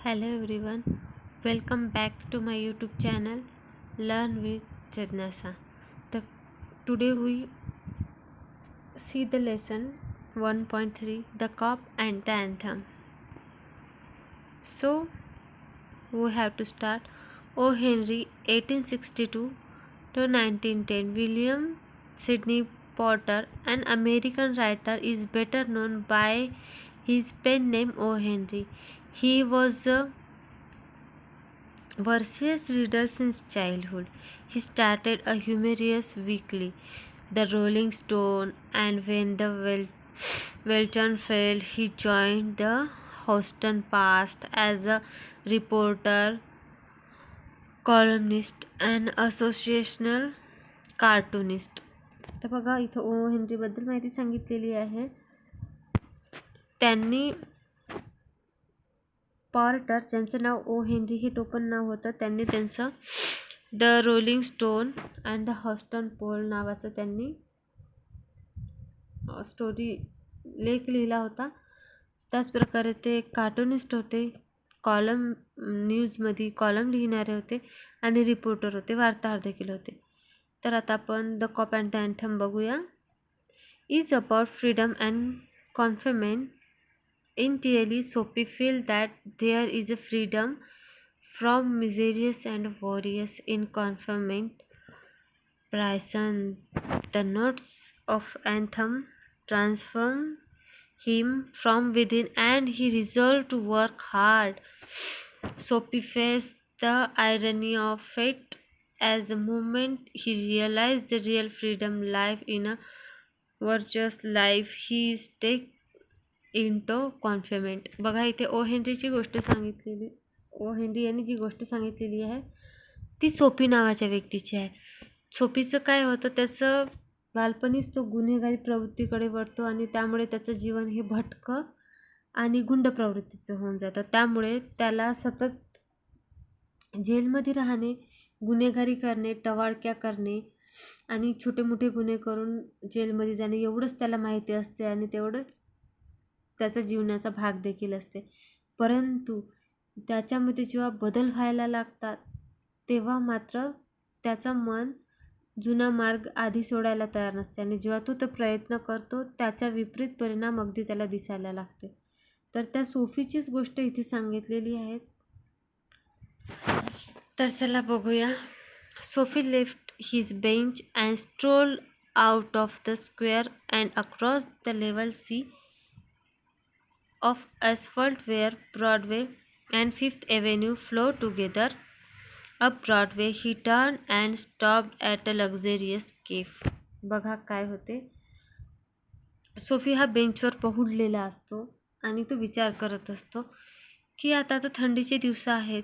Hello everyone, welcome back to my YouTube channel Learn with Jadnasa. The, Today we see the lesson 1.3 The Cop and the Anthem. So we have to start. O. Henry 1862 to 1910. William Sidney Porter, an American writer, is better known by his pen name O. Henry. He was a voracious reader since childhood. He started a humorous weekly, The Rolling Stone, and when the Welton failed, he joined the Houston Post as a reporter, columnist, and associational cartoonist. तर बघा इथं ओ हेनरीबद्दल माहिती सांगितलेली आहे. त्यांनी Porter, ज्यांचं नाव O Henry हे टोपण नाव होतं, त्यांनी त्यांचं the rolling stone and the Houston pole नावाचं त्यांनी स्टोरी लेख लिहिला होता. त्याचप्रकारे ते कार्टूनिस्ट होते, कॉलम न्यूजमध्ये कॉलम लिहिणारे होते आणि रिपोर्टर होते, वार्ताहर देखील होते. तर आता आपण the cop and the anthem बघूया. Is about freedom and confinement. Entirely, Sophie feels that there is a freedom from miseries and worries in confinement. Bryson, the notes of anthem transform him from within, and he resolved to work hard. Sophie faced the irony of fate as the moment he realized the real freedom life in a virtuous life. He take into confinement. बघा इथे ओ हेनरीची गोष्ट सांगितलेली, O Henry यांनी जी गोष्ट सांगितलेली आहे ती Sophie नावाच्या व्यक्तीची आहे. सोफीचं काय होतं, त्याचं बालपणीच तो गुन्हेगारी प्रवृत्तीकडे वळतो आणि त्यामुळे त्याचं जीवन हे भटकं आणि गुंड प्रवृत्तीचं होऊन जातं. त्यामुळे त्याला सतत जेलमध्ये राहणे, गुन्हेगारी करणे, टवाळक्या करणे आणि छोटे मोठे गुन्हे करून जेलमध्ये जाणे एवढंच त्याला माहिती असते आणि तेवढंच त्याचा जीवनाचा भाग देखील असते. परंतु त्याच्यामध्ये जेव्हा बदल व्हायला लागतात तेव्हा मात्र त्याचं मन जुना मार्ग आधी सोडायला तयार नसते आणि जेव्हा तो प्रयत्न करतो त्याचा विपरीत परिणाम अगदी त्याला दिसायला लागते. तर त्या सोफीचीच गोष्ट इथे सांगितलेली आहे. तर चला बघूया. Soapy left his bench and stroll out of the square and across the level sea of asphalt where Broadway and Fifth Avenue flow together. Up Broadway, he turned and stopped at a luxurious cafe. बघा काय होते. Sophie हा बेंचवर पहुडलेला असतो आणि तो विचार करत असतो की आता तर थंडीचे दिवस आहेत,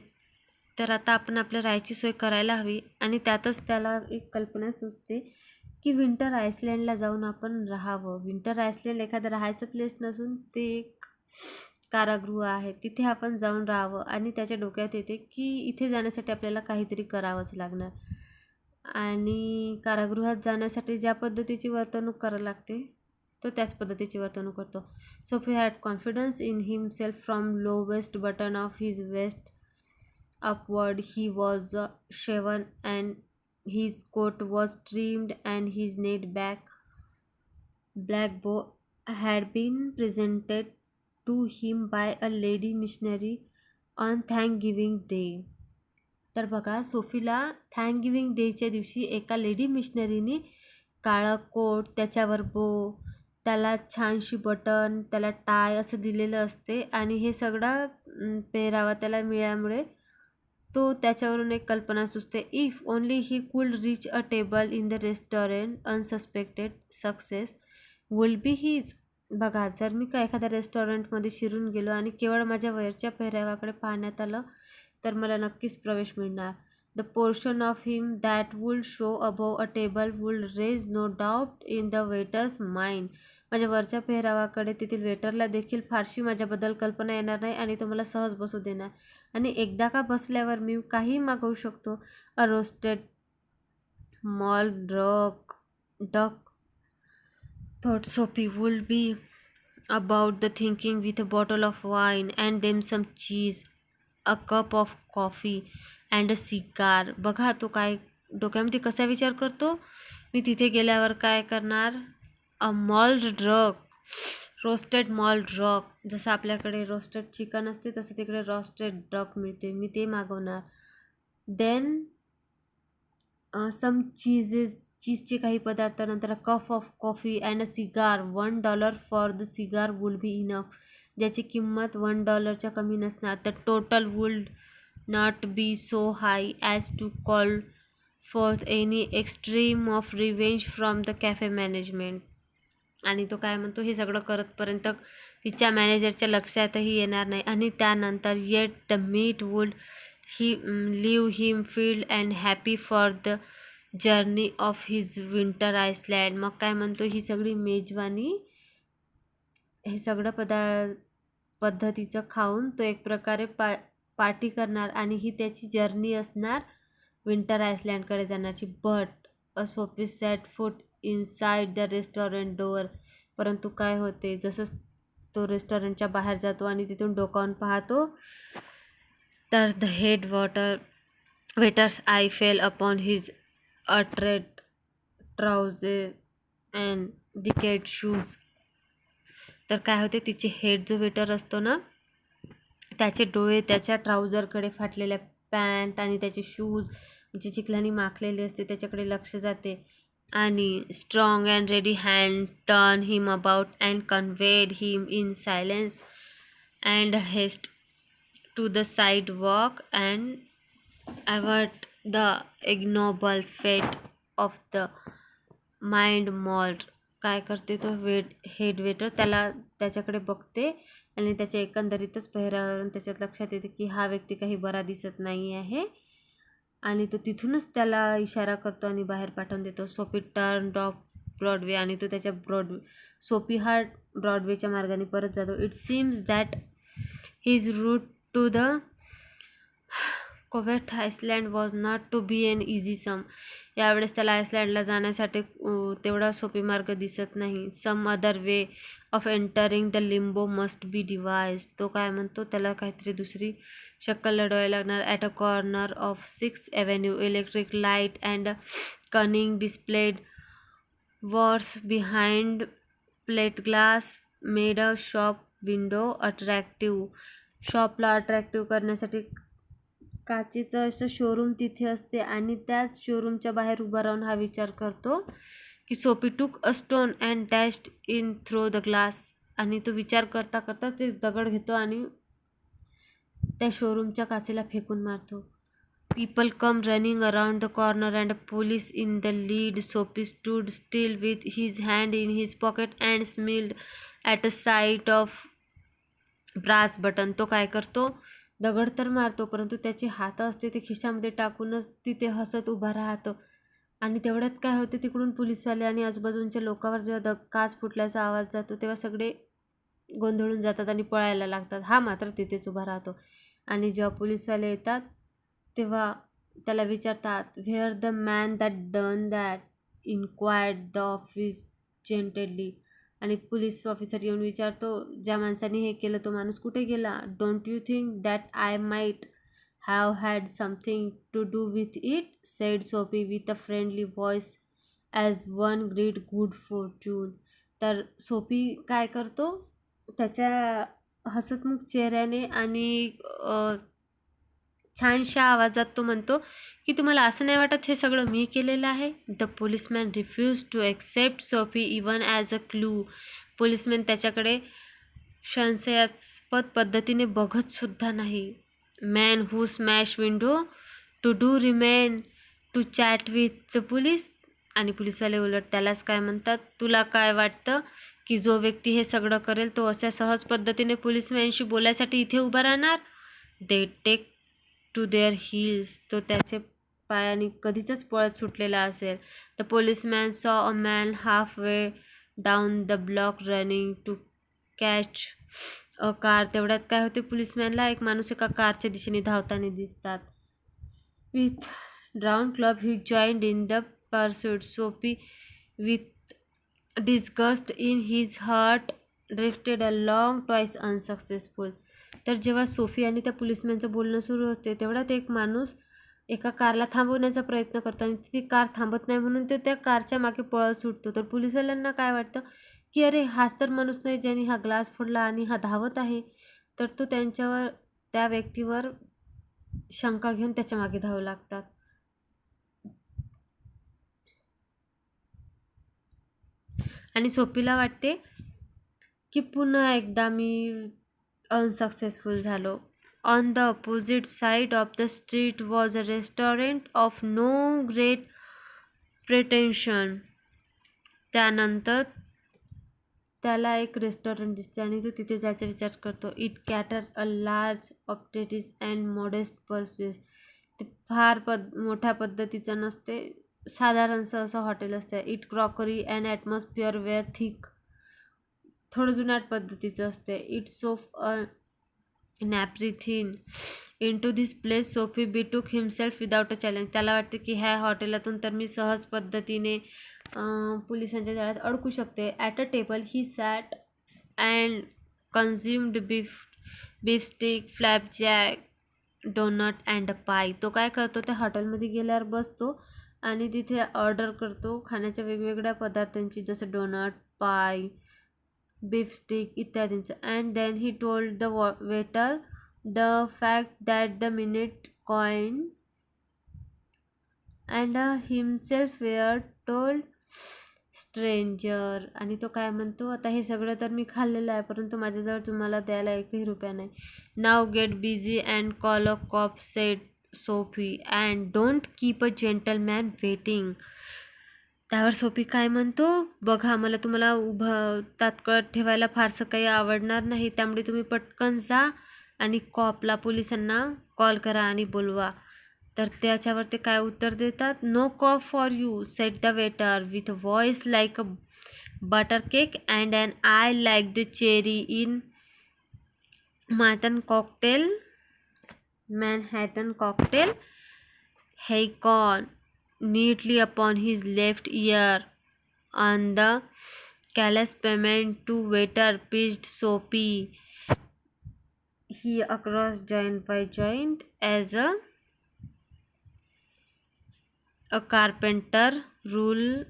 तर आता आपण आपल्या राहायची सोय करायला हवी. आणि त्यातच त्याला एक कल्पना सुचते की विंटर आयसलँडला जाऊन आपण राहावं. विंटर आयसलँड एखादं राहायचं प्लेस नसून ते एक कारागृह आहे, तिथे आपण जाऊन राहावं. आणि त्याच्या डोक्यात येते की इथे जाण्यासाठी आपल्याला काहीतरी करावंच लागणार आणि कारागृहात जाण्यासाठी ज्या पद्धतीची वर्तणूक करावी लागते तो त्याच पद्धतीची वर्तणूक करतो. Soapy had confidence in himself from lowest button of his vest upward. He was shaven and his coat was trimmed and his neat black bow had been presented to him by a lady missionary on Thanksgiving Day. तर बघा सोफीला थँकगिव्हिंग डेच्या दिवशी एका lady मिशनरीने काळं coat, त्याच्यावर बो, त्याला छानशी बटन, त्याला टाय असं दिलेलं असते आणि हे सगळं पेहरावा त्याला मिळाल्यामुळे तो त्याच्यावरून एक कल्पना सुचते. If only he could reach a table in the restaurant unsuspected success will be his. बघा जर मी का एखाद्या रेस्टॉरंटमध्ये शिरून गेलो आणि केवळ माझ्या वरच्या पेहरावाकडे पाहण्यात आलं तर मला नक्कीच प्रवेश मिळणार. The portion of him that would show above a table would raise no doubt in the waiter's mind. माझ्या वरच्या पेहरावाकडे तेथील वेटरला देखील फारशी माझ्याबद्दल कल्पना येणार नाही आणि तो मला सहज बसू देणार. आणि एकदा का बसल्यावर मी काही मागवू शकतो. A roasted mallard duck thought Sophie would be about the thinking with a bottle of wine and then some cheese. A cup of coffee and a cigar. बघा तो काय डोक्यामध्ये कसा विचार करतो, मी तिथे गेल्यावर काय करणार, a mallard duck, roasted mallard duck. जसं आपल्याकडे रोस्टेड चिकन असते तसं तिकडे रोस्टेड ड्रग मिळते, मी ते मागवणार. देन सम चीजचे काही पदार्थ, नंतर a cup of coffee and a cigar. $1 for the cigar will be enough. ज्याची किंमत $1च्या कमी नसणार. The total would not be so high as to call forth any extreme of revenge from the cafe management. आणि तो काय म्हणतो, हे सगळं करतपर्यंत तिच्या मॅनेजरच्या लक्षातही येणार नाही. आणि त्यानंतर yet the meat would he leave him filled and happy for the journey of his winter island. मग काय म्हणतो, ही सगळी मेजवानी, हे सगळं पद्धतीचं खाऊन तो एक प्रकारे पार्टी करणार आणि ही त्याची जर्नी असणार विंटर आयसलँडकडे जाण्याची. But a Sophie set foot inside the restaurant door. परंतु काय होते, जसं तो रेस्टॉरंटच्या बाहेर जातो आणि तिथून डोकावून पाहतो, तर the head waiter's eye fell upon his tattered trouser and decadent shoes. तर काय होते, तिचे हेड जो वेटर असतो ना, त्याचे डोळे त्याच्या ट्राउझरकडे, फाटलेल्या पॅन्ट आणि त्याचे शूज जी चिखलानी माखलेले असते त्याच्याकडे लक्ष जाते. आणि strong and ready hand turn him about and conveyed him in silence and haste to the side walk and avert the ignoble fate of the mind mould. काय करते तो हेड वेटर, त्याच्याकडे बघते आणि त्याच्या एकंदरीतच पेहरावरून त्याच्यात लक्षात येते की हा व्यक्ती काही बरा दिसत नाही आहे. आणि तो तिथूनच त्याला इशारा करतो आणि बाहेर पाठवून देतो. Sophie turn off Broadway. आणि तो त्याच्या सोफी हा ब्रॉडवेच्या मार्गाने परत जातो. It seems that his route to the coveted island was not to be an easy some. यावेळेस त्याला आयसलँडला जाण्यासाठी तेवढा सोपी मार्ग दिसत नाही. Some other way of entering the limbo must be devised. तो काय म्हणतो, त्याला काहीतरी दुसरी शक्कल लढवायला लागणार. At a corner of 6th Avenue electric light and कनिंग displayed Wars behind plate glass made a shop window attractive. शॉपला अट्रॅक्टिव्ह करण्यासाठी काचेचं असं शोरूम तिथे असते आणि त्याच शोरूमच्या बाहेर उभा राहून हा विचार करतो की Sophie took a stone and dashed in through the glass. आणि तो विचार करता करताच ते दगड घेतो आणि त्या शोरूमच्या काचेला फेकून मारतो. People come running around the corner and police in the lead. Sophie stood still with his hand in his pocket and smiled at a sight of brass button. तो काय करतो, दगड तर मारतो परंतु त्याचे हात असते ते खिशामध्ये टाकूनच तिथे हसत उभा राहतो. आणि तेवढ्यात काय होते, तिकडून पोलीसवाले आणि आजूबाजूच्या लोकांवर जेव्हा काच फुटल्याचा आवाज जातो तेव्हा सगळे गोंधळून जातात आणि पळायला लागतात. हा मात्र तिथेच उभा राहतो. आणि जेव्हा पोलीसवाले येतात तेव्हा त्याला विचारतात, where the man that done that enquired the office gently. आणि पोलीस ऑफिसर येऊन विचारतो, ज्या माणसाने हे केलं तो माणूस कुठे गेला. Don't you think that I might have had something to do with it, said Sophie with a friendly voice as one great good fortune. तर सोफी काय करतो, त्याच्या हसतमुख चेहऱ्याने आणि छानशा आवाजात तो म्हणतो की तुम्हाला असं नाही वाटत हे सगळं मी केलेलं आहे. The policeman refuse to accept Sophie even as a clue. Policeman त्याच्याकडे संशयास्पद पद्धतीने बघतसुद्धा नाही. Man who smash window to do remain to chat with the police. आणि पोलिसवाले उलट त्यालाच काय म्हणतात, तुला काय वाटतं की जो व्यक्ती हे सगळं करेल तो अशा सहज पद्धतीने पोलिसमॅनशी बोलायसाठी इथे उभा राहणार. They take to their heels. तो त्याचे पायाने कधीच पळत सुटलेला असेल. The policeman saw a man half way down the block running to catch a car. तेवढ्यात काय होते, पोलिसमॅनला एक माणूस एका कारच्या दिशेने धावताना दिसतात. With drown club he joined in the pursuit. Sophie with disgust in his heart drifted along twice unsuccessful. तर जेव्हा सोफी आणि त्या पोलिसमॅनचं बोलणं सुरू होते तेवढ्यात एक माणूस एका कारला थांबवण्याचा प्रयत्न करतो आणि ती कार थांबत नाही म्हणून तो त्या कारच्या मागे पळत सुटतो. तर पोलिसवाल्यांना काय वाटतं की अरे हाच तर माणूस नाही ज्याने हा ग्लास फोडला आणि हा धावत आहे. तर तो त्या व्यक्तीवर शंका घेऊन त्याच्या मागे धावू लागतात. आणि सोफीला वाटते की पुन्हा एकदा मी अनसक्सेसफुल झालो. On the opposite side of the street was a restaurant of no great pretension. त्यानंतर त्याला एक रेस्टॉरंट दिसते आणि तो तिथे जायचा विचार करतो. It cater a large appetites and modest purses. ते फार मोठ्या पद्धतीचं नसते, साधारणसं असं हॉटेल असते. It crockery and atmosphere were thick. थोडं जुनाट पद्धतीचं असते. It soup a napery thin into this place Sophie betook himself without a challenge. त्याला वाटते की ह्या हॉटेलातून तर मी सहज पद्धतीने पोलिसांच्या जाळ्यात अडकू शकते. At a table he sat and consumed beef steak, flapjack, doughnut and a pie. तो काय करतो, त्या हॉटेलमध्ये गेल्यावर बसतो आणि तिथे ऑर्डर करतो खाण्याच्या वेगवेगळ्या पदार्थांची, जसं डोनट, पाय, बीफ स्टिक इत्यादींचं. And then he told the waiter the fact that the minute coin and himself were told stranger. आणि तो काय म्हणतो, आता हे सगळं तर मी खाल्लेलं आहे परंतु माझ्याजवळ तुम्हाला द्यायला 1ही रुपया नाही. Now get busy and call a cop said Sophie and don't keep a gentleman waiting. त्यावर सोफी काय म्हणतो, बघा मला तुम्हाला उभं तात्काळ ठेवायला फारसं काही आवडणार नाही, त्यामुळे तुम्ही पटकन जा आणि कॉपला, पोलिसांना कॉल करा आणि बोलवा. तर त्याच्यावर ते काय उत्तर देतात, no cop for you said the waiter with a voice like a butter cake and and eye like the cherry in Manhattan cocktail. हेकॉन neatly upon his left ear. On the callous payment to waiter pitched Soapy. He across joint by joint as a carpenter rule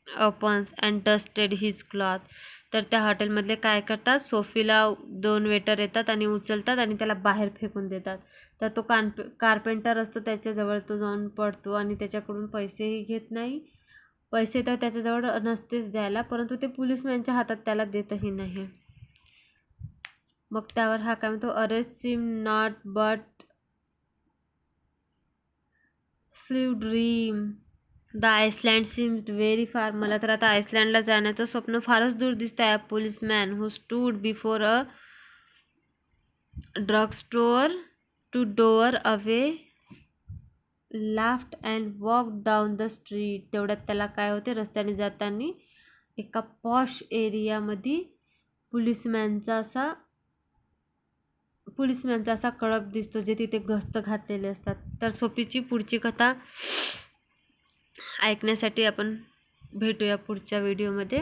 upon and dusted his cloth. तर त्या हॉटेलमधले काय करतात, सोफीला 2 waiter येतात आणि उचलतात आणि त्याला बाहेर फेकून देतात. तर तो कार्पेंटर असतो त्याच्याजवळ तो जाऊन पडतो आणि त्याच्याकडून पैसेही घेत नाही. पैसे तर त्याच्याजवळ नसतेच द्यायला, परंतु ते पोलिसमॅनच्या हातात त्याला देतही नाही. मग त्यावर हा काय म्हणतो, arrest seem not but sleeve dream. The island seemed very far. मला तर आता आयसलँडला जाण्याचं स्वप्न फारच दूर दिसत आहे. Policeman who stood before a drug store two door away laughed and walk down the street. तेवढ्यात त्याला काय होते, रस्त्याने जाताना एका पॉश एरियामध्ये पोलिसमॅनचा असा कळप दिसतो, जे तिथे गस्त घातलेले असतात. तर सोफीची पुढची कथा ऐकण्यासाठी आपण भेटूया पुढच्या व्हिडिओमध्ये.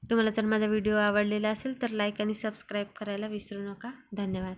तुम्हाला जर माझा व्हिडिओ आवडलेला असेल तर लाईक आणि सबस्क्राईब करायला विसरू नका. धन्यवाद.